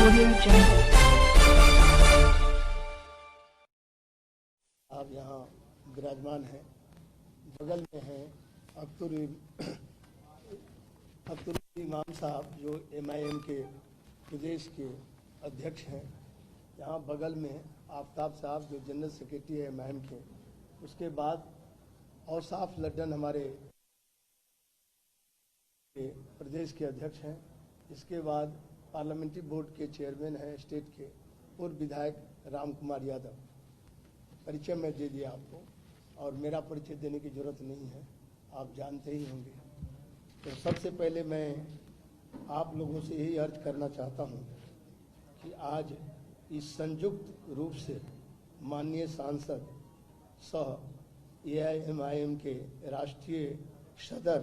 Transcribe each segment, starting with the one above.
आप यहाँ विराजमान हैं, बगल में हैं अख्तर इमाम साहब जो MIM के प्रदेश के अध्यक्ष हैं। यहाँ बगल में आफ्ताब साहब जो जनरल सेक्रेटरी है MIM के। उसके बाद औसाफ लड्डन हमारे प्रदेश के अध्यक्ष हैं। इसके बाद पार्लियामेंट्री बोर्ड के चेयरमैन हैं स्टेट के, पूर्व विधायक राम कुमार यादव। परिचय मैं दे दिया आपको और मेरा परिचय देने की जरूरत नहीं है, आप जानते ही होंगे। तो सबसे पहले मैं आप लोगों से यही अर्ज करना चाहता हूं कि आज इस संयुक्त रूप से माननीय सांसद सह AIMIM के राष्ट्रीय सदर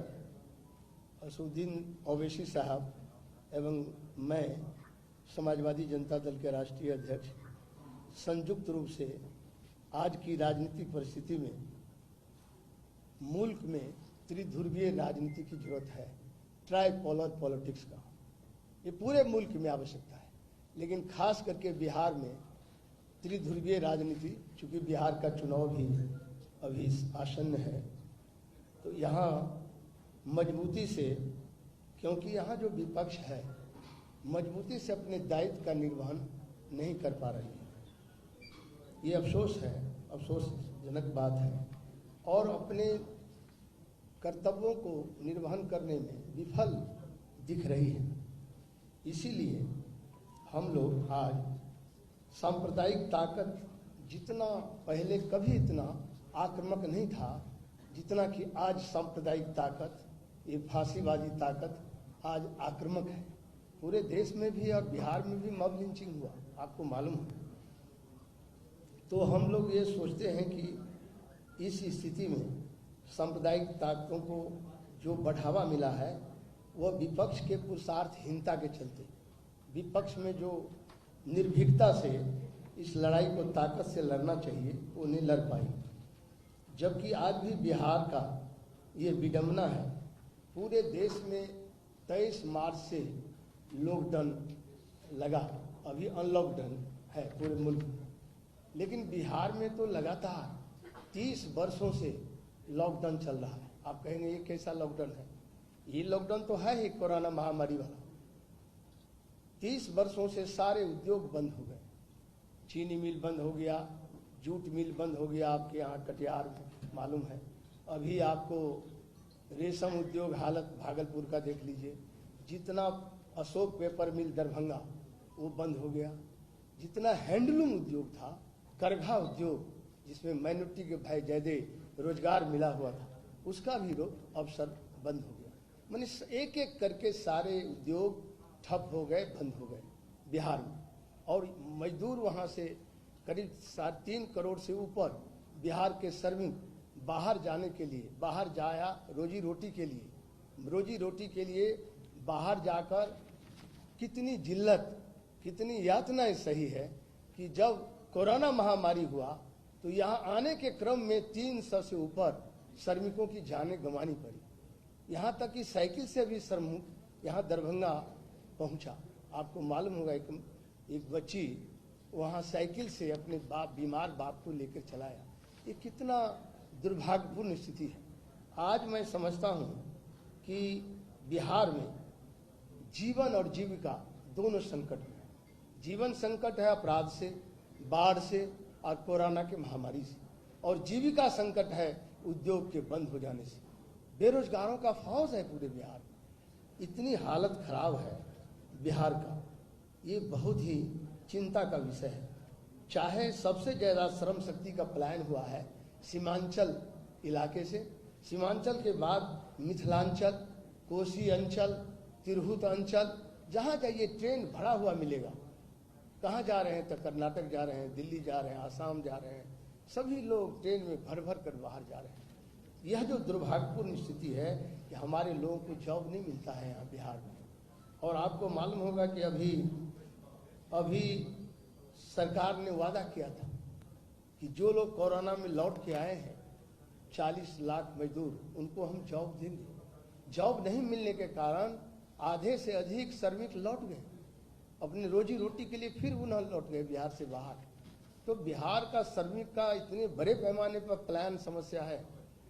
असुद्दीन ओवैसी साहब एवं मैं समाजवादी जनता दल के राष्ट्रीय अध्यक्ष संयुक्त रूप से आज की राजनीतिक परिस्थिति में मुल्क में त्रिध्रुवीय राजनीति की जरूरत है, ट्राइपोलर पॉलिटिक्स का। ये पूरे मुल्क में आवश्यकता है, लेकिन खास करके बिहार में त्रिध्रुवीय राजनीति, चूंकि बिहार का चुनाव भी अभी आसन्न है, तो यहाँ मजबूती से, क्योंकि यहाँ जो विपक्ष है मजबूती से अपने दायित्व का निर्वहन नहीं कर पा रही है। ये अफसोस है, अफसोसजनक बात है, और अपने कर्तव्यों को निर्वहन करने में विफल दिख रही है। इसीलिए हम लोग आज सांप्रदायिक ताकत, जितना पहले कभी इतना आक्रामक नहीं था जितना कि आज सांप्रदायिक ताकत, ये फांसीवादी ताकत आज आक्रामक है। पूरे देश में भी और बिहार में भी मॉब लिंचिंग हुआ, आपको मालूम है। तो हम लोग ये सोचते हैं कि इस स्थिति में सांप्रदायिक ताकतों को जो बढ़ावा मिला है वह विपक्ष के पुरुषार्थहीनता के चलते, विपक्ष में जो निर्भीकता से इस लड़ाई को ताकत से लड़ना चाहिए वो नहीं लड़ पाई। जबकि आज भी बिहार का ये विडंबना है, पूरे देश में 23 मार्च से लॉकडाउन लगा, अभी अनलॉकडाउन है पूरे मुल्क में, लेकिन बिहार में तो लगातार 30 वर्षों से लॉकडाउन चल रहा है। आप कहेंगे ये कैसा लॉकडाउन है? ये लॉकडाउन तो है ही कोरोना महामारी वाला। 30 वर्षों से सारे उद्योग बंद हो गए, चीनी मिल बंद हो गया, जूट मिल बंद हो गया, आपके यहाँ कटिहार में मालूम है। अभी आपको रेशम उद्योग हालत भागलपुर का देख लीजिए, जितना अशोक पेपर मिल दरभंगा वो बंद हो गया, जितना हैंडलूम उद्योग था, करघा उद्योग जिसमें माइनॉरिटी के भाई ज्यादा रोजगार मिला हुआ था, उसका भी अवसर बंद हो गया। माने एक एक करके सारे उद्योग ठप हो गए, बंद हो गए बिहार में। और मजदूर वहाँ से करीब 3.5 करोड़ से ऊपर बिहार के श्रमिक बाहर जाने के लिए, बाहर जाया रोजी रोटी के लिए बाहर जाकर कितनी जिल्लत, कितनी यातनाएं सही है कि जब कोरोना महामारी हुआ तो यहाँ आने के क्रम में 300 से ऊपर श्रमिकों की जानें गंवानी पड़ी। यहाँ तक कि साइकिल से भी श्रमिक यहाँ दरभंगा पहुँचा। आपको मालूम होगा एक बच्ची वहाँ साइकिल से अपने बीमार बाप को लेकर चलाया। ये कितना दुर्भाग्यपूर्ण स्थिति है। आज मैं समझता हूँ कि बिहार में जीवन और जीविका दोनों संकट में है। जीवन संकट है अपराध से, बाढ़ से और कोरोना के महामारी से, और जीविका संकट है उद्योग के बंद हो जाने से। बेरोजगारों का फौज है पूरे बिहार में। इतनी हालत खराब है बिहार का, ये बहुत ही चिंता का विषय है। चाहे सबसे ज्यादा श्रम शक्ति का पलायन हुआ है सीमांचल इलाके से, सीमांचल के बाद मिथिलांचल, कोसी अंचल, तिरहुत अंचल, जहाँ जाइए ट्रेन भरा हुआ मिलेगा। कहाँ जा रहे हैं? तो कर्नाटक जा रहे हैं, दिल्ली जा रहे हैं, आसाम जा रहे हैं, सभी लोग ट्रेन में भर भर कर बाहर जा रहे हैं। यह जो दुर्भाग्यपूर्ण स्थिति है कि हमारे लोगों को जॉब नहीं मिलता है यहाँ बिहार में। और आपको मालूम होगा कि अभी सरकार ने वादा किया था कि जो लोग कोरोना में लौट के आए हैं 40 लाख मजदूर, उनको हम जॉब देंगे। जॉब नहीं मिलने के कारण आधे से अधिक श्रमिक लौट गए। अपनी रोजी रोटी के लिए फिर वो न लौट गए बिहार से बाहर। तो बिहार का श्रमिक का इतने बड़े पैमाने पर पलायन समस्या है।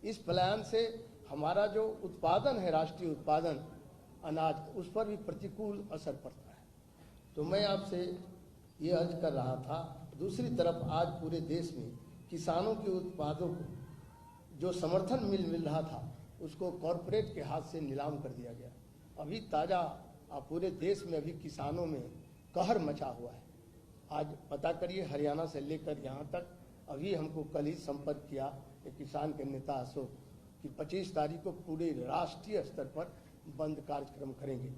इस पलायन से हमारा जो उत्पादन है, राष्ट्रीय उत्पादन अनाज, उस पर भी प्रतिकूल असर पड़ता है। तो मैं आपसे ये अर्ज कर रहा था। दूसरी तरफ आज पूरे देश में किसानों के उत्पादों को जो समर्थन मिल रहा था, उसको कॉरपोरेट के हाथ से नीलाम कर दिया गया। अभी ताज़ा पूरे देश में अभी किसानों में कहर मचा हुआ है। आज पता करिए, हरियाणा से लेकर यहाँ तक, अभी हमको कल ही संपर्क किया एक किसान के नेता अशोक कि 25 तारीख को पूरे राष्ट्रीय स्तर पर बंद कार्यक्रम करेंगे।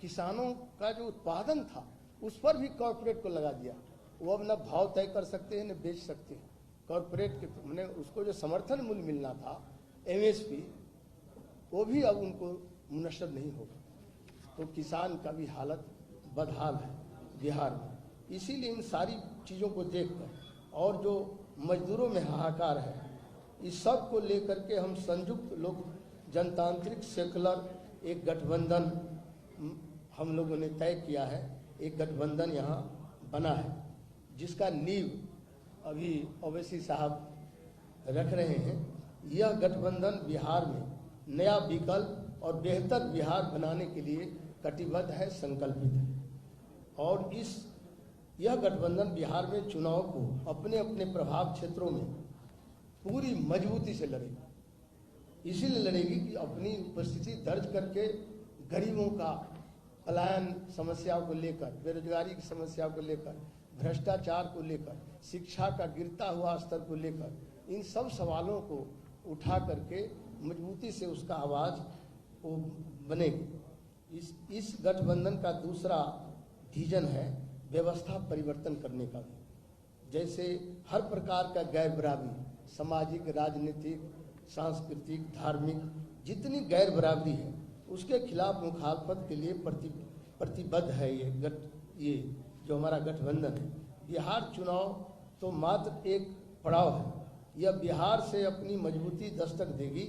किसानों का जो उत्पादन था उस पर भी कॉरपोरेट को लगा दिया। वो अब न भाव तय कर सकते हैं न बेच सकते हैं। कॉरपोरेट के मैंने उसको जो समर्थन मूल्य मिलना था, MSP, वो भी अब उनको मुनस्सर नहीं होगा। तो किसान का भी हालत बदहाल है बिहार में। इसीलिए इन सारी चीज़ों को देखकर और जो मजदूरों में हाहाकार है, इस सब को लेकर के हम संयुक्त लोक जनतांत्रिक सेकुलर एक गठबंधन हम लोगों ने तय किया है। एक गठबंधन यहाँ बना है जिसका नींव अभी ओवैसी साहब रख रहे हैं। यह गठबंधन बिहार में नया विकल्प और बेहतर बिहार बनाने के लिए कटिबद्ध है, संकल्पित है। और यह गठबंधन बिहार में चुनाव को अपने अपने प्रभाव क्षेत्रों में पूरी मजबूती से लड़ेगी। इसीलिए लड़ेगी कि अपनी उपस्थिति दर्ज करके गरीबों का पलायन समस्याओं को लेकर, बेरोजगारी की समस्याओं को लेकर, भ्रष्टाचार को लेकर, शिक्षा का गिरता हुआ स्तर को लेकर, इन सब सवालों को उठा करके मजबूती से उसका आवाज़ वो बनेगी। इस गठबंधन का दूसरा विजन है व्यवस्था परिवर्तन करने का भी। जैसे हर प्रकार का गैर बराबरी, सामाजिक, राजनीतिक, सांस्कृतिक, धार्मिक, जितनी गैर बराबरी है उसके खिलाफ मुखालफत के लिए प्रतिबद्ध है ये जो हमारा गठबंधन है। बिहार चुनाव तो मात्र एक पड़ाव है। यह बिहार से अपनी मजबूती दस्तक देगी।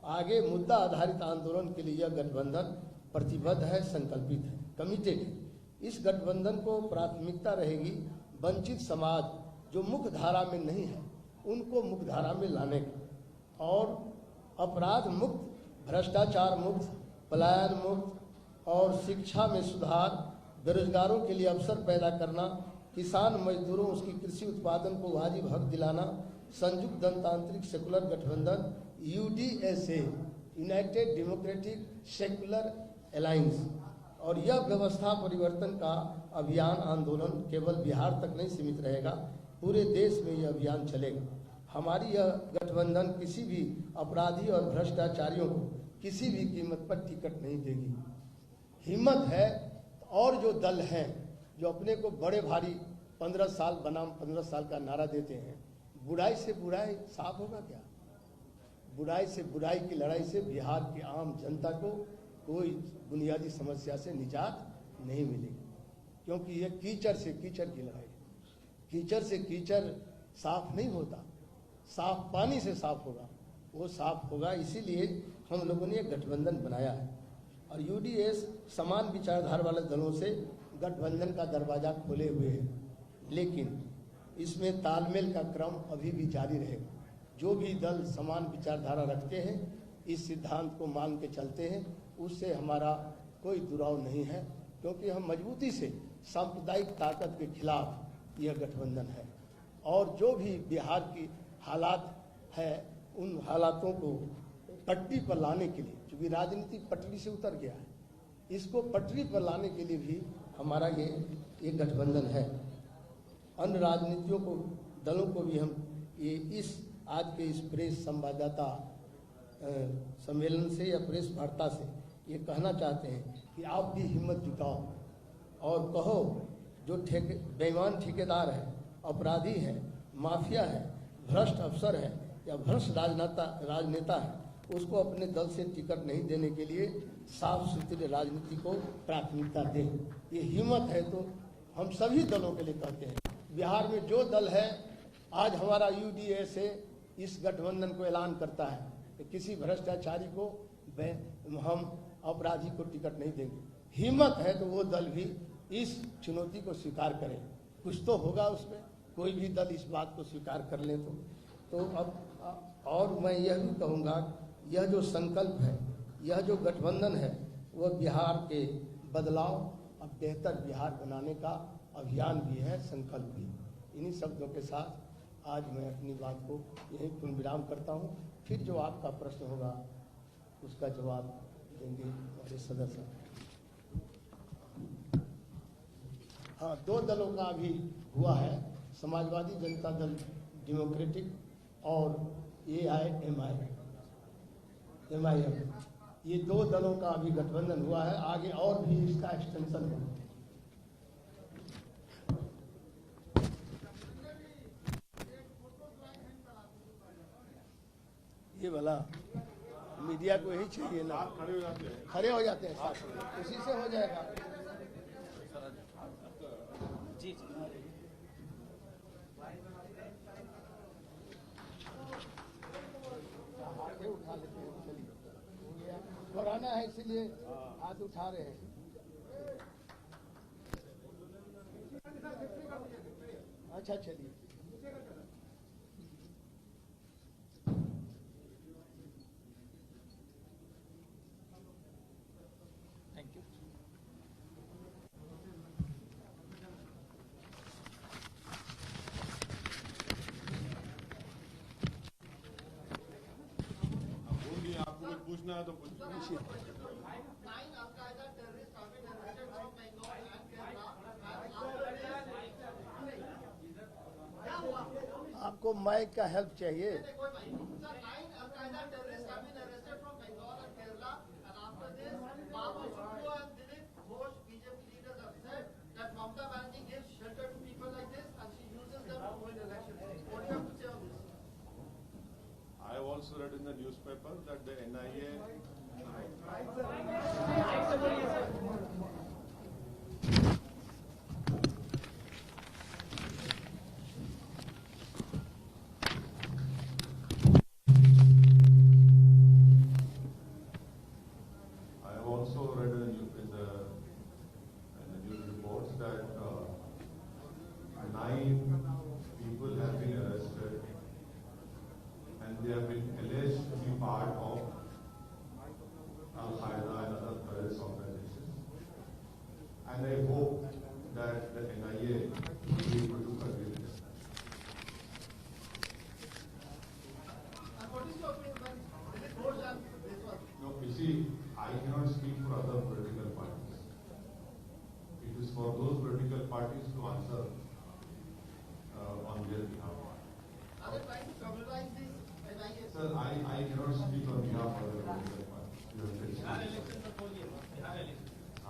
आगे मुद्दा आधारित आंदोलन के लिए यह गठबंधन प्रतिबद्ध है, संकल्पित है, कमिटेड है। इस गठबंधन को प्राथमिकता रहेगी वंचित समाज जो मुख्य धारा में नहीं है उनको मुख्य धारा में लाने का, और अपराध मुक्त, भ्रष्टाचार मुक्त, पलायन मुक्त और शिक्षा में सुधार, बेरोजगारों के लिए अवसर पैदा करना, किसान मजदूरों उसकी कृषि उत्पादन को वाजिब हक दिलाना। संयुक्त जनतांत्रिक सेकुलर गठबंधन UDSA, United democratic secular alliance, और यह व्यवस्था परिवर्तन का अभियान आंदोलन केवल बिहार तक नहीं सीमित रहेगा, पूरे देश में यह अभियान चलेगा। हमारी यह गठबंधन किसी भी अपराधी और भ्रष्टाचारियों को किसी भी कीमत पर टिकट नहीं देगी। हिम्मत है और जो दल हैं जो अपने को बड़े भारी 15 साल बनाम 15 साल का नारा देते हैं, बुराई से बुराई साफ होगा क्या? बुराई से बुराई की लड़ाई से बिहार की आम जनता को कोई बुनियादी समस्या से निजात नहीं मिलेगी, क्योंकि ये कीचड़ से कीचड़ की लड़ाई है। कीचड़ से कीचड़ साफ नहीं होता, साफ पानी से साफ होगा, वो साफ होगा। इसीलिए हम लोगों ने एक गठबंधन बनाया है और UDS समान विचारधारा वाले दलों से गठबंधन का दरवाजा खोले हुए है, लेकिन इसमें तालमेल का क्रम अभी भी जारी रहेगा। जो भी दल समान विचारधारा रखते हैं, इस सिद्धांत को मान के चलते हैं, उससे हमारा कोई दुराव नहीं है, क्योंकि हम मजबूती से सांप्रदायिक ताकत के खिलाफ यह गठबंधन है। और जो भी बिहार की हालात है, उन हालातों को पटरी पर लाने के लिए, क्योंकि राजनीति पटरी से उतर गया है, इसको पटरी पर लाने के लिए भी हमारा ये गठबंधन है। अन्य राजनीतियों को, दलों को भी हम ये इस आज के इस प्रेस संवाददाता सम्मेलन से या प्रेस वार्ता से ये कहना चाहते हैं कि आप भी हिम्मत जुटाओ और कहो जो बेईमान ठेकेदार है, अपराधी है, माफिया है, भ्रष्ट अफसर है या भ्रष्ट राजनेता है, उसको अपने दल से टिकट नहीं देने के लिए साफ सुथरी राजनीति को प्राथमिकता दें। ये हिम्मत है तो हम सभी दलों के लिए कहते हैं। बिहार में जो दल है, आज हमारा UDSA इस गठबंधन को ऐलान करता है कि किसी भ्रष्टाचारी को हम अपराधी को टिकट नहीं देंगे। हिम्मत है तो वो दल भी इस चुनौती को स्वीकार करें। कुछ तो होगा उसमें, कोई भी दल इस बात को स्वीकार कर ले तो अब और मैं यह भी कहूँगा, यह जो संकल्प है, यह जो गठबंधन है, वह बिहार के बदलाव और बेहतर बिहार बनाने का अभियान भी है, संकल्प भी। इन्हीं शब्दों के साथ आज मैं अपनी बात को यहीं पूर्णविराम करता हूँ। फिर जो आपका प्रश्न होगा उसका जवाब देंगे हमारे सदस्य। हाँ, दो दलों का अभी हुआ है, समाजवादी जनता दल डेमोक्रेटिक और MIM, ये दो दलों का अभी गठबंधन हुआ है। आगे और भी इसका एक्सटेंशन होगा। ये वाला मीडिया को यही चाहिए ना, खड़े हो जाते हैं साथ, उसी से हो जाएगा। जी उठा लेते हैं, चलिए दोहराना है इसीलिए हाथ उठा रहे हैं। अच्छा चलिए। Thank you. आपको कुछ पूछना है तो पूछिए। आपको माइक का हेल्प चाहिए? I have also read in the newspaper that the NIA news reports that 9 people have been arrested and they have been alleged to be part of Al-Qaeda and other terrorist organizations. And I hope that the NIA will be able to convict them. No, you see, I cannot speak for other political parties. It is for those political parties to answer on their behalf. Are they trying to criminalize this NIA? Sir, I cannot speak on behalf of the political parties.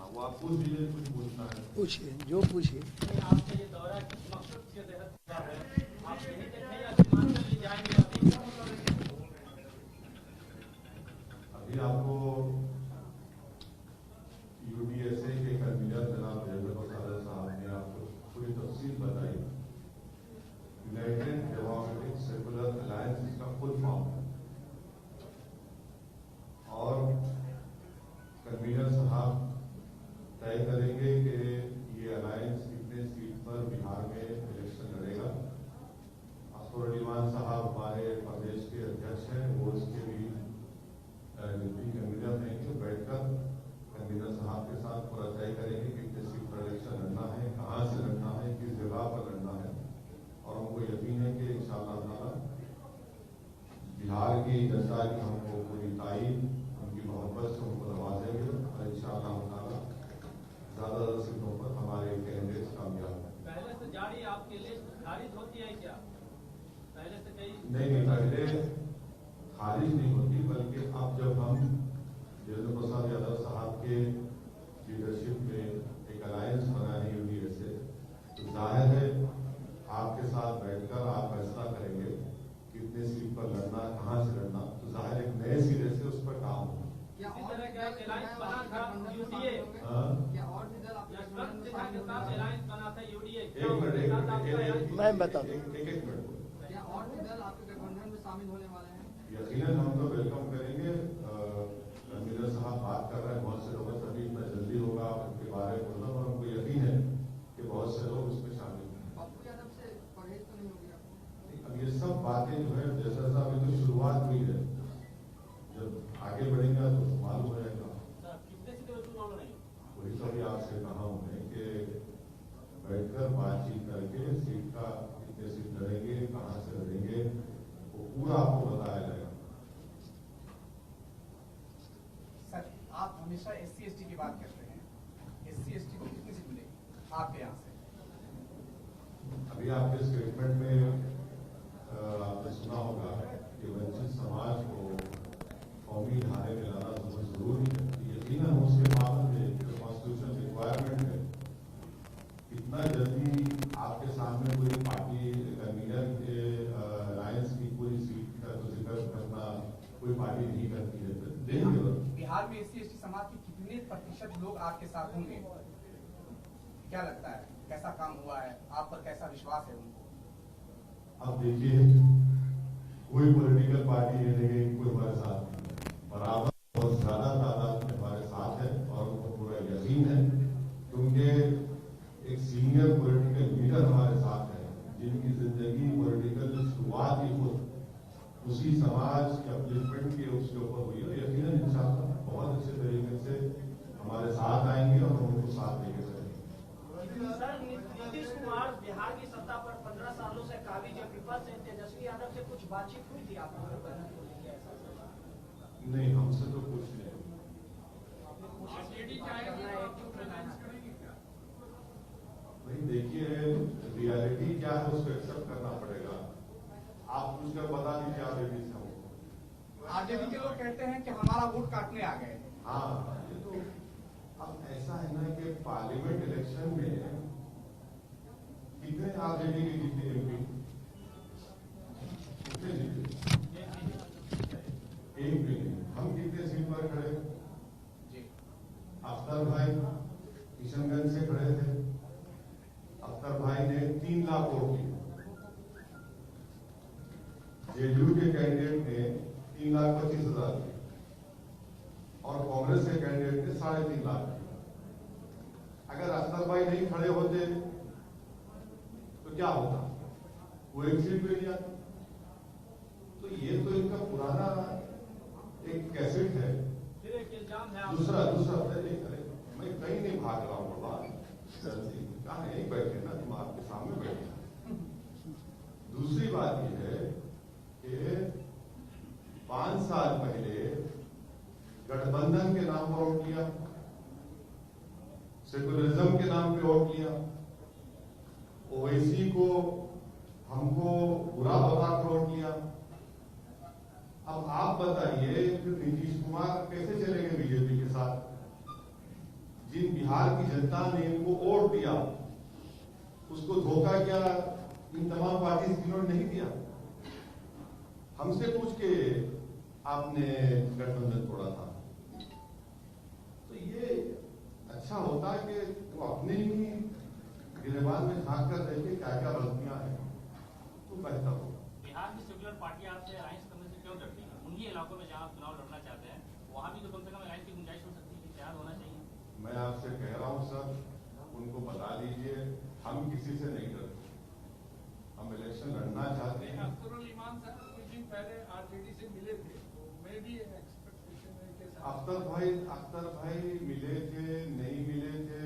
वो आप पूछ लीजिए, कुछ पूछना है पूछिए, जो पूछिए। आपका ये दौरा किस मकसद के तहत हुआ है? आप यहीं देखें या सीमांचल ले जाएंगे? अभी आपको UDSA के कन्वीनर जनाब जयप्रकाश साहब ने आपको पूरी तफसील बताई। यूनाइटेड डेमोक्रेटिक सेकुलर अलायंस इसका फुल फॉर्म है और कन्वीनर साहब तय करेंगे कि ये अलायंस कितने सीट पर बिहार में इलेक्शन लड़ेगा। अफसरुद्दीन साहब हमारे प्रदेश के अध्यक्ष हैं, वो इसके भी डिप्टी कन्वीनर हैं, जो बैठकर कन्वीनर साहब के साथ पूरा तय करेंगे कि किस सीट पर इलेक्शन लड़ना है, कहाँ से लड़ना है, किस जगह पर लड़ना है। और हमको यकीन है कि इंशाअल्लाह ताला बिहार की जनता की हमको पूरी ताईद, उनकी मोहब्बत से उनको नवाजेंगे और इंशाअल्लाह ताला ज्यादा सीटों पर हमारे कैंडिडेट्स कामयाब हैं। पहले से जारी आपकी लिस्ट खारिज होती है क्या? पहले से कई नहीं, पहले खारिज नहीं होती, बल्कि अब जब हम देवेंद्र प्रसाद यादव साहब के लीडरशिप में एक अलायंस बना है UDSA, तो जाहिर है आपके साथ बैठकर आप फैसला करेंगे कितने सीट पर लड़ना, कहाँ से लड़ना, तो जाहिर एक नए सिरे से उस पर काम होगा। इसी तरह का एक अलायंस बना था UDA, या और भी दल आपके यशवंत सिन्हा के साथ अलायंस बना था UDA। एक मिनट मैं बता दूं। एक मिनट या और भी दल आपके गठबंधन में शामिल होने वाले हैं? यकीनन हम तो वेलकम करेंगे। कन्वीनर साहब बात कर रहे हैं बहुत से लोगों से, अभी इतना जल्दी होगा उनके बारे में बोलना, और हमको यकीन है बैठकर बातचीत करके सीट का कितने सीट लड़ेंगे, कहां से लड़ेंगे, वो पूरा आपको बताया जाएगा। सर, आप हमेशा SC/ST की बात करते हैं, SC/ST को कितनी सीट मिलेगी आपके यहाँ से? अभी आपके स्टेटमेंट में आपने सुना होगा कि वंचित समाज को कौमी धारे में लाना बहुत जरूरी है। यकीनन उसके पाबंद है, जो कॉन्स्टिट्यूशन रिक्वायरमेंट है। इतना जल्दी आपके सामने कोई पार्टी कन्वीनर के अलायंस की कोई सीट का तो जिक्र करना कोई पार्टी नहीं करती है। देंगे बिहार में SC/ST समाज के कितने प्रतिशत लोग आपके साथ होंगे? क्या लगता है, कैसा काम हुआ है, आप पर कैसा विश्वास है उनको? अब देखिए, कोई पॉलिटिकल पार्टी ये नहीं है कोई हमारे साथ बराबर बहुत ज्यादा तादाद में हमारे साथ है और उनको पूरा यकीन है, क्योंकि एक सीनियर पॉलिटिकल लीडर हमारे साथ है जिनकी जिंदगी पॉलिटिकल शुरुआत ही खुद उसी समाज के अपलिफ्टमेंट के उसके ऊपर हुई है। यकीनन इंशाअल्लाह बहुत अच्छे तरीके से हमारे साथ आएंगे और उनको साथ लेके चलेंगे। सर, नीतीश कुमार बिहार की सत्ता पर 15 सालों से काबिज है, विपक्ष से तेजस्वी यादव से कुछ बातचीत हुई थी आप लोगों को? नहीं, हमसे तो कुछ नहीं। नहीं, देखिए, रियलिटी क्या है उसको एक्सेप्ट करना पड़ेगा। आप पूछकर बता दीजिए आरजेडी से हमको। आरजेडी के लोग कहते हैं कि हमारा वोट काटने आ गए। हाँ, ये तो अब ऐसा है ना कि पार्लियामेंट इलेक्शन में कितने आरजेडी के जीते MP? कितने जीते? एक भी नहीं। हम कितने सीट पर खड़े? अख्तर भाई किशनगंज से खड़े थे। अख्तर भाई ने 3 लाख वोट दिए। जेडीयू के कैंडिडेट ने 3,25,000 दिए और कांग्रेस के कैंडिडेट ने 3.5 लाख दिए। अगर अख्तर भाई नहीं खड़े होते तो क्या होता? वो एक सीट मिल जाती। तो ये तो इनका पुराना एक कैसेट है। दूसरा मैं कहीं नहीं भाग रहा हूँ बाबा, कहा यही बैठे ना, तुम आपके सामने बैठे। दूसरी बात यह है कि 5 साल पहले गठबंधन के नाम पर वोट लिया, सेकुलरिज्म के नाम पे वोट लिया, ओवैसी को हमको बुरा बताकर वोट लिया। अब आप बताइए कि नीतीश कुमार कैसे चलेंगे बीजेपी के साथ? जिन बिहार की जनता ने इनको वोट दिया उसको धोखा क्या इन तमाम पार्टी जिन्होंने नहीं दिया? हमसे पूछ के आपने गठबंधन तोड़ा था। तो ये अच्छा होता है कि वो अपने ही गिरेबान में झांक कर देखे क्या क्या गलतियां हैं तो बेहतर होगा। बिहार की सेक्युलर पार्टी आपसे अलायंस करने से क्यों डरती है? उन्हीं इलाकों में जहां आप चुनाव लड़ना चाहते हैं वहां भी तो कम से कम अलायंस की गुंजाइश हो सकती है, तैयार होना चाहिए। मैं आपसे कह रहा हूं सर, उनको बता दीजिए हम किसी से नहीं डरते, हम इलेक्शन लड़ना चाहते हैं। अख्तरुल ईमान साहब कुछ दिन पहले आरजेडी से मिले थे, मैं भी एक्सपेक्टेशन है कि अख्तर भाई मिले थे, नहीं मिले थे,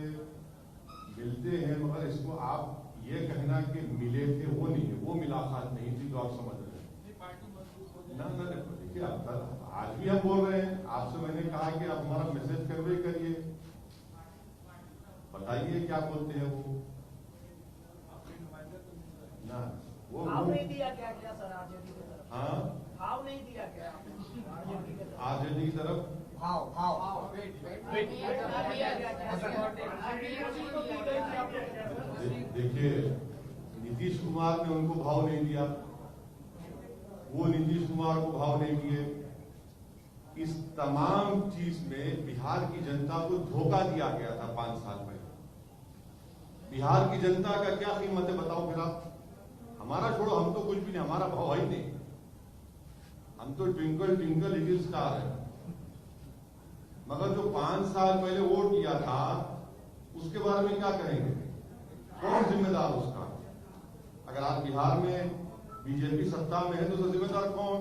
मिलते हैं, मगर इसको आप ये कहना कि मिले थे वो नहीं है, वो मुलाकात नहीं थी जो आप समझ रहे हैं। पार्टी मजबूत हो ना देखिए, आज भी हम बोल रहे हैं आपसे, मैंने कहा कि आप हमारा मैसेज कन्वे करिए, बताइए क्या बोलते हैं वो ना। वो भाव नहीं दिया क्या सर आरजेडी की तरफ? हाँ, भाव नहीं दिया क्या आरजेडी की तरफ? आरजेडी की तरफ भाव देखिए, नीतीश कुमार ने उनको भाव नहीं दिया, वो नीतीश कुमार को भाव नहीं दिए। इस तमाम चीज में बिहार की जनता को धोखा दिया गया था 5 साल पहले। बिहार की जनता का क्या कीमत है बताओ फिर आप? हमारा छोड़ो, हम तो कुछ भी नहीं, हमारा भाव है ही नहीं, हम तो ट्विंकल ट्विंकल लिटिल स्टार है। मगर जो 5 साल पहले वोट किया था उसके बारे में क्या करेंगे? कौन जिम्मेदार उसका? अगर आज बिहार में बीजेपी सत्ता में है तो उसका जिम्मेदार कौन?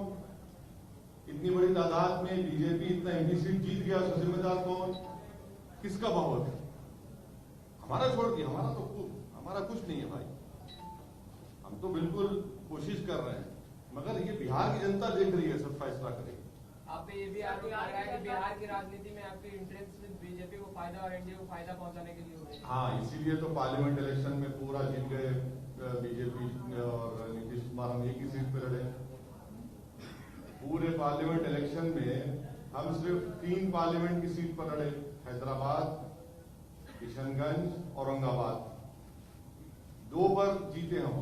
इतनी बड़ी तादाद में बीजेपी इतना MP सीट जीत गया, उसका जिम्मेदार कौन? किसका बहुत है? हमारा छोड़ दिया, हमारा तो खूब हमारा कुछ नहीं है भाई, हम तो बिल्कुल कोशिश कर रहे हैं, मगर ये बिहार की जनता देख रही है, सब फैसला करेगी। आप पे ये भी आरोप आ रहा है कि बिहार की राजनीति में आपके इंटरेस्ट बीजेपी को फायदा और एनडीए को फायदा पहुंचाने के लिए हो रही है। हाँ, इसीलिए तो पार्लियामेंट इलेक्शन में पूरा जीत गए बीजेपी और नीतीश कुमार, हम एक ही सीट पे लड़े। पूरे पार्लियामेंट इलेक्शन में हम सिर्फ 3 पार्लियामेंट की सीट पर लड़े, हैदराबाद, किशनगंज, औरंगाबाद, 2 पर जीते हम।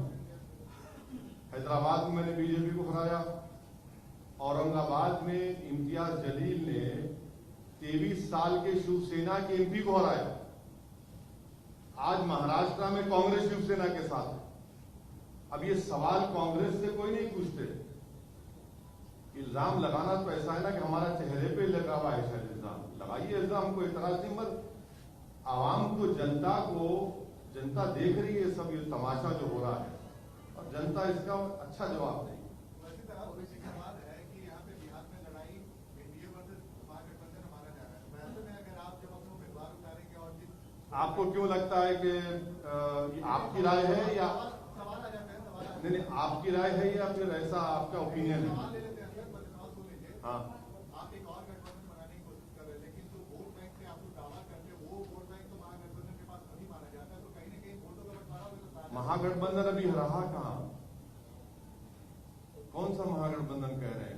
हैदराबाद में मैंने बीजेपी को हराया, औरंगाबाद में इम्तियाज जलील ने 23 साल के शिवसेना के एमपी को हराया। आज महाराष्ट्र में कांग्रेस शिवसेना के साथ है। अब ये सवाल कांग्रेस से कोई नहीं पूछते, इल्जाम लगाना तो ऐसा है ना कि हमारा चेहरे पे लगा हुआ है, शायद इल्जाम लगाइए, इल्जाम को इतराज नहीं, मगर आवाम को, जनता देख रही है सब ये तमाशा जो हो रहा है, और जनता इसका अच्छा जवाब देगी। सवाल है कि यहाँ पे बिहार में लड़ाई एनडीए वर्सेस महागठबंधन माना जा रहा है, वैसे में अगर आप जब अपने उम्मीदवार उतारेंगे और आपको क्यों लगता है कि आपकी राय है या सवाल आ जाता है, सवाल नहीं, आपकी राय है या फिर ऐसा आपका ओपिनियन है? सवाल ले लेते हैं, सवाल सुन लीजिए। हाँ, आप एक और गठबंधन बनाने की कोशिश कर रहे हैं, लेकिन जो वोट बैंक पे आप दावा करते हैं वो वोट बैंक तो महागठबंधन के पास नहीं माना जाता है, तो कहीं ना कहीं वोटों का बंटवारा होगा। महागठबंधन अभी रहा कहाँ? कौन सा महागठबंधन कह रहे हैं?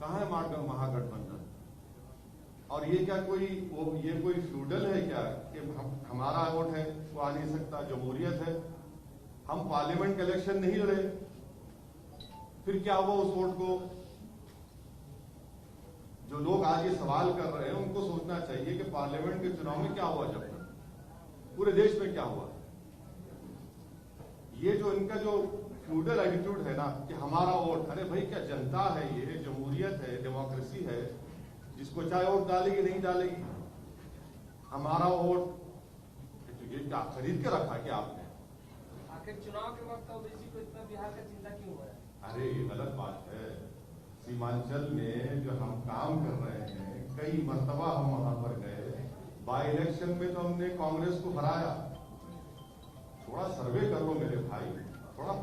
कहाँ है महागठबंधन? और ये क्या ये कोई फ्यूडल है क्या कि हमारा वोट है वो आ नहीं सकता? जमहूरियत है। हम पार्लियामेंट के इलेक्शन नहीं लड़े, फिर क्या हुआ उस वोट को? जो लोग आज ये सवाल कर रहे हैं उनको सोचना चाहिए कि पार्लियामेंट के चुनाव में क्या हुआ, जब पूरे देश में क्या हुआ। ये जो इनका जो फ्यूडल एटीट्यूड है ना कि हमारा वोट, अरे भाई क्या जनता है, ये जमहूरियत है, डेमोक्रेसी है, जिसको चाहे वोट डालेगी नहीं डालेगी, हमारा वोट, तो ये क्या खरीद के रखा क्या आपने? आखिर चुनाव के वक्त ओबीसी को इतना बिहार का चिंता क्यों हो रहा है? अरे ये गलत बात है। सीमांचल में जो हम काम कर रहे हैं, कई मर्तबा हम वहां पर गए, बाई इलेक्शन में तो हमने कांग्रेस को हराया। थोड़ा सर्वे कर लो मेरे भाई, थोड़ा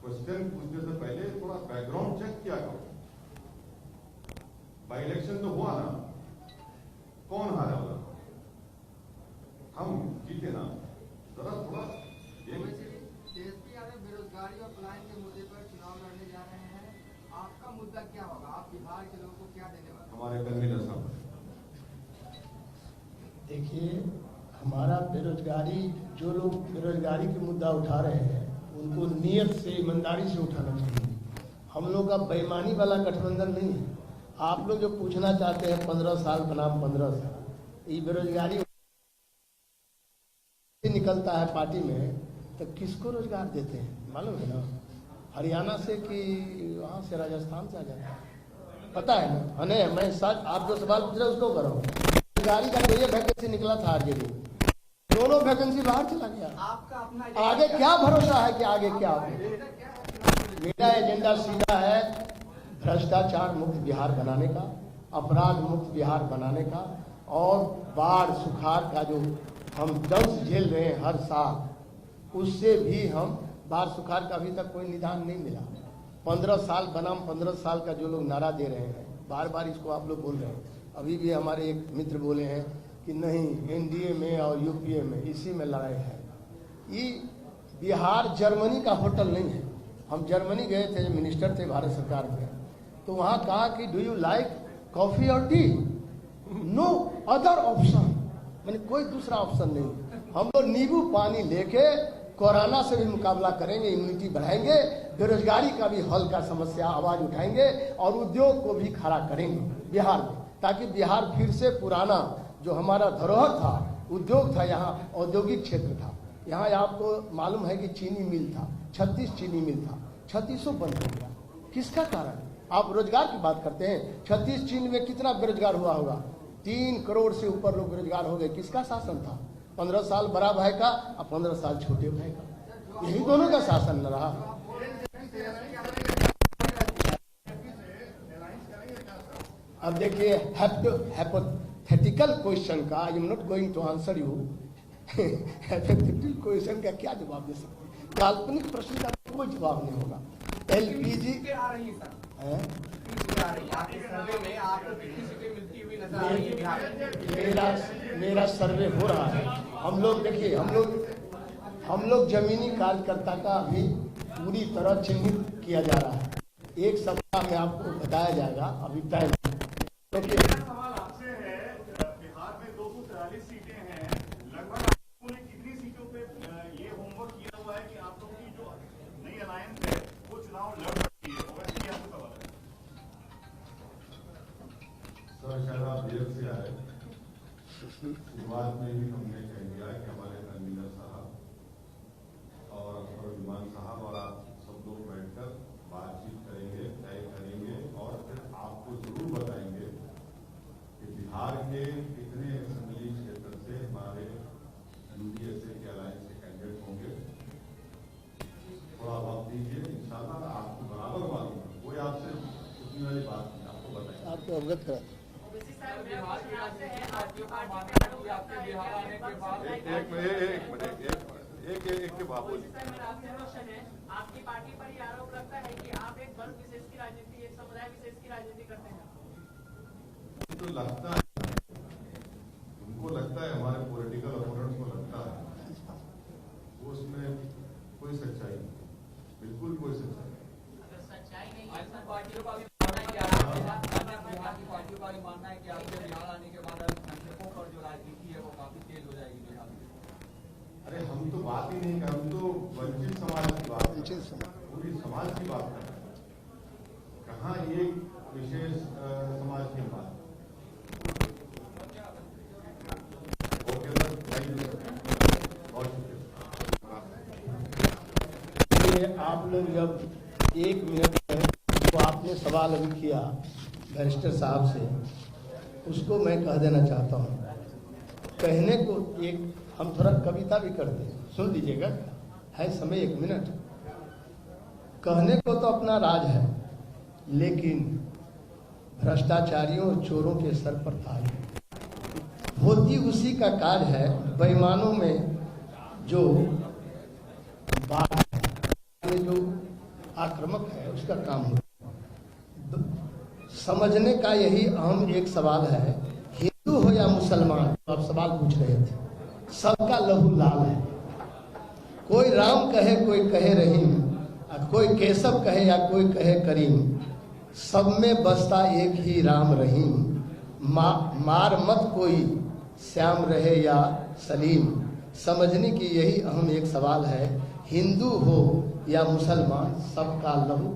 क्वेश्चन पूछने से पहले थोड़ा बैकग्राउंड चेक किया करो। बाई इलेक्शन तो हुआ ना, कौन हारा हुआ? हम जीते ना। जरा थोड़ा तेजस्वी यादव बेरोजगारी और पलायन के मुद्दे पर चुनाव लड़ने जा रहे हैं, आपका मुद्दा क्या होगा? आप बिहार के लोगों को क्या देने वाले? हमारे कन्वीनर साहब, देखिए, हमारा बेरोजगारी, जो लोग बेरोजगारी के मुद्दा उठा रहे हैं उनको नियत से, ईमानदारी से उठाना चाहिए। हम लोग का बेईमानी वाला गठबंधन नहीं है। आप लोग जो पूछना चाहते हैं 15 साल बनाम 15 साल, ये बेरोजगारी निकलता है पार्टी में तो किसको रोजगार देते हैं मालूम है ना? हरियाणा से कि वहाँ से राजस्थान से आ जाता है, पता है ना? अने मैं सच, आप जो सवाल पूछ रहे उसको करो। बेरोजगारी का तो ये वैकेंसी निकला था आरजेडी, दोनों वैकेंसी बाहर चला गया। आपका अपना आगे क्या भरोसा है कि आगे क्या होगा? मेरा एजेंडा सीधा है भ्रष्टाचार मुक्त बिहार बनाने का, अपराध मुक्त बिहार बनाने का, और बाढ़ सुखाड़ का जो हम दंश झेल रहे हैं हर साल, उससे भी हम, बाढ़ सुखाड़ का अभी तक कोई निदान नहीं मिला। 15 साल बनाम 15 साल का जो लोग नारा दे रहे हैं, बार बार इसको आप लोग बोल रहे हैं। अभी भी हमारे एक मित्र बोले हैं कि नहीं, एनडीए में और यूपीए में इसी में लड़ाई है। ये बिहार जर्मनी का होटल नहीं है। हम जर्मनी गए थे, मिनिस्टर थे भारत सरकार में, तो वहाँ कहा कि डू यू लाइक कॉफी और टी? नो अदर ऑप्शन, मैंने कोई दूसरा ऑप्शन नहीं। हम लोग नींबू पानी लेके कोरोना से भी मुकाबला करेंगे, इम्यूनिटी बढ़ाएंगे, बेरोजगारी का भी हल का समस्या आवाज उठाएंगे, और उद्योग को भी खड़ा करेंगे बिहार में, ताकि बिहार फिर से पुराना जो हमारा धरोहर था, उद्योग था, यहाँ औद्योगिक क्षेत्र था। यहाँ आपको मालूम है कि चीनी मिल था, 36 चीनी मिल था, 36 बंद हो गया। किसका कारण? आप रोजगार की बात करते हैं, 36 चीन में कितना बेरोजगार हुआ होगा? 3 करोड़ से ऊपर लोग बेरोजगार हो गए। किसका शासन था? 15 साल बड़ा भाई का और 15 साल छोटे भाई का, यही दोनों का शासन न रहा। अब देखिए, हाइपोथेटिकल क्वेश्चन का, I am not going to answer you, hypothetical question का क्या जवाब दे सकते हैं? काल्पनिक प्रश्न का कोई जवाब नहीं होगा। एलपीजी आ रही है सर, है आ रही है आपके सर्वे में, आपको कितनी सीटें मिलती हुई नजर आ रही है बिहार में? मेरा सर्वे हो रहा है। हम लोग देखिए, हम लोग जमीनी कार्यकर्ता का अभी पूरी तरह चिन्हित किया जा रहा है। एक सप्ताह में आपको बताया जाएगा, अभी तय क्योंकि सवाल आपसे है, बिहार में 243 सीटें हैं, लगभग आपने कितनी सीटों पे ये होमवर्क किया हुआ है कि आप लोगों की जो नई अलायंस है वो चुनाव लड़ सकती है? और वैसे ही आपको सवाल है सर, शायद आप देर से आए। शुरुआत में ही हमने कह दिया कि हमारे कन्वीनर साहब और विमान साहब और आप सब लोग बैठकर बातचीत करेंगे, तय करेंगे और फिर आपको जरूर बताएंगे कि बिहार के कितने असेंबली क्षेत्र से हमारे यूडीएसए के अलायंस के कैंडिडेट होंगे। थोड़ा वक्त दीजिए, इंशाल्लाह आपको बराबर मालूम है। कोई आपसे उतनी वाली बात नहीं, आपको बताएंगे। आपको अवगत करा बिहार की राजनीति में पार्टियों का मानना है कि आपके बिहार आने के बाद एक के बाबू जी, मेरा आपसे क्वेश्चन है, आपकी पार्टी पर ये आरोप लगता है कि आप एक वर्ग विशेष की राजनीति, एक समुदाय विशेष की राजनीति करते हैं। तो लगता है, उनको लगता है, हमारे पॉलिटिकल अपोनेंट्स को लगता है, वो उसमें कोई सच्चाई नहीं, बिल्कुल कोई सच्चाई नहीं। अगर सच्चाई नहीं है आजकल पार्टियों का भी मानना है कि बिहार की पार्टियों का भी मानना है कि आपके बिहार आने के बाद संक्षेपों पर जो राजनीति है वो काफी तेज हो जाएगी बिहार में। अरे हम तो बात ही नहीं कर, हम तो वंचित समाज की बात, वंचित समाज, पूरी समाज की बात कर रहे हैं। कहाँ एक विशेष समाज की बात। Okay sir, thank you sir, बहुत शुक्रिया। आप लोग जब 1 मिनट में तो आपने सवाल अभी किया बैरिस्टर साहब से, उसको मैं कह देना चाहता हूँ। कहने को एक हम थोड़ा कविता भी करते हैं, सुन लीजिएगा, है समय 1 मिनट। कहने को तो अपना राज है, लेकिन भ्रष्टाचारियों और चोरों के सर पर ताज है। होती उसी का काज है, बेईमानों में जो बात है, जो आक्रामक है उसका काम होता है। समझने का यही अहम एक सवाल है, हिंदू हो या मुसलमान, आप सवाल पूछ रहे थे, सबका लहू लाल है। कोई राम कहे, कोई कहे रहीम, कोई केशव कहे या कोई कहे करीम, सब में बसता एक ही राम रहीम। मार मत कोई, श्याम रहे या सलीम। समझने की यही अहम एक सवाल है, हिंदू हो या मुसलमान, सबका लहू